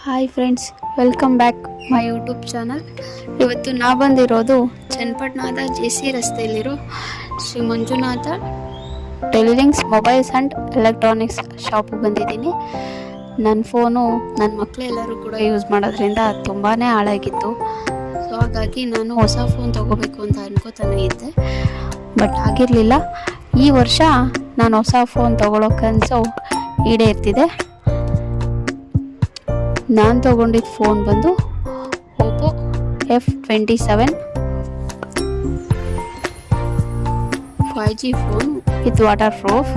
Hi friends, welcome back my YouTube channel. ಇವತ್ತು ನಾ ಬಂದಿರೋದು ಚನ್ನಪಟ್ಟಣದ ಜೆ.ಸಿ. ರಸ್ತೆಯಲ್ಲಿರೋ Shri Manjunatha tailorings mobiles and electronics ಶಾಪಿಗೆ ಬಂದಿದ್ದೀನಿ. ನನ್ನ ಫೋನು ನನ್ನ ಮಕ್ಕಳೆಲ್ಲರೂ ಕೂಡ ಯೂಸ್ ಮಾಡೋದ್ರಿಂದ ತುಂಬಾ ಹಾಳಾಗಿತ್ತು. ಸೊ ಹಾಗಾಗಿ ನಾನು ಹೊಸ ಫೋನ್ ತೊಗೋಬೇಕು ಅಂತ ಅನ್ಕೋತಾನೆ ಇದ್ದೆ, ಬಟ್ ಆಗಿರಲಿಲ್ಲ. ಈ ವರ್ಷ ನಾನು ಹೊಸ ಫೋನ್ ತೊಗೊಳ್ಳೋ ಕನಸು ಈಡೇರ್ತಿದೆ. ನಾನು ತೊಗೊಂಡಿದ್ದ ಫೋನ್ ಬಂದು Oppo F27 5G phone with water proof.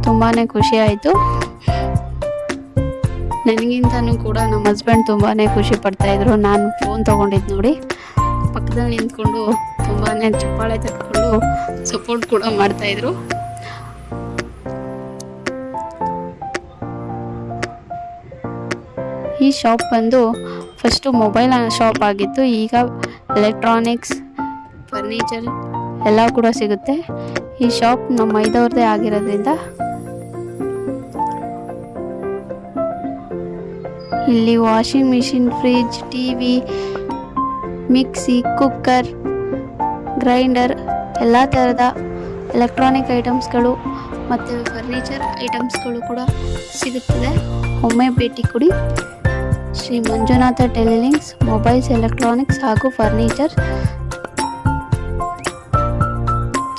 ತುಂಬಾ ಖುಷಿ ಆಯಿತು. ನನಗಿಂತನೂ ಕೂಡ ನಮ್ಮ ಹಸ್ಬೆಂಡ್ ತುಂಬಾ ಖುಷಿ ಪಡ್ತಾಯಿದ್ರು ನಾನು ಫೋನ್ ತೊಗೊಂಡಿದ್ದು ನೋಡಿ. ಪಕ್ಕದಲ್ಲಿ ನಿಂತ್ಕೊಂಡು ತುಂಬಾ ಚಪ್ಪಾಳೆ ತಟ್ಕೊಂಡು ಸಪೋರ್ಟ್ ಕೂಡ ಮಾಡ್ತಾಯಿದ್ರು. ಈ ಶಾಪ್ ಬಂದು ಫಸ್ಟು ಮೊಬೈಲ್ ಶಾಪ್ ಆಗಿತ್ತು. ಈಗ ಎಲೆಕ್ಟ್ರಾನಿಕ್ಸ್, ಫರ್ನಿಚರ್ ಎಲ್ಲ ಕೂಡ ಸಿಗುತ್ತೆ. ಈ ಶಾಪ್ ನಮ್ಮ ಮೈದವ್ರದ್ದೇ ಆಗಿರೋದ್ರಿಂದ ಇಲ್ಲಿ washing machine, fridge, TV, mixie, cooker, grinder ಎಲ್ಲ ಥರದ ಎಲೆಕ್ಟ್ರಾನಿಕ್ ಐಟಮ್ಸ್ಗಳು ಮತ್ತು ಫರ್ನಿಚರ್ ಐಟಮ್ಸ್ಗಳು ಕೂಡ ಸಿಗುತ್ತದೆ. ಒಮ್ಮೆ ಭೇಟಿ ಕೊಡಿ. Shri Manjunatha tailorings mobiles, electronics ಹಾಗೂ ಫರ್ನಿಚರ್,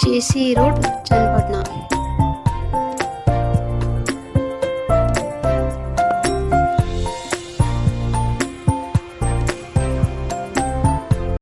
ಜೆ.ಸಿ. ರೋಡ್,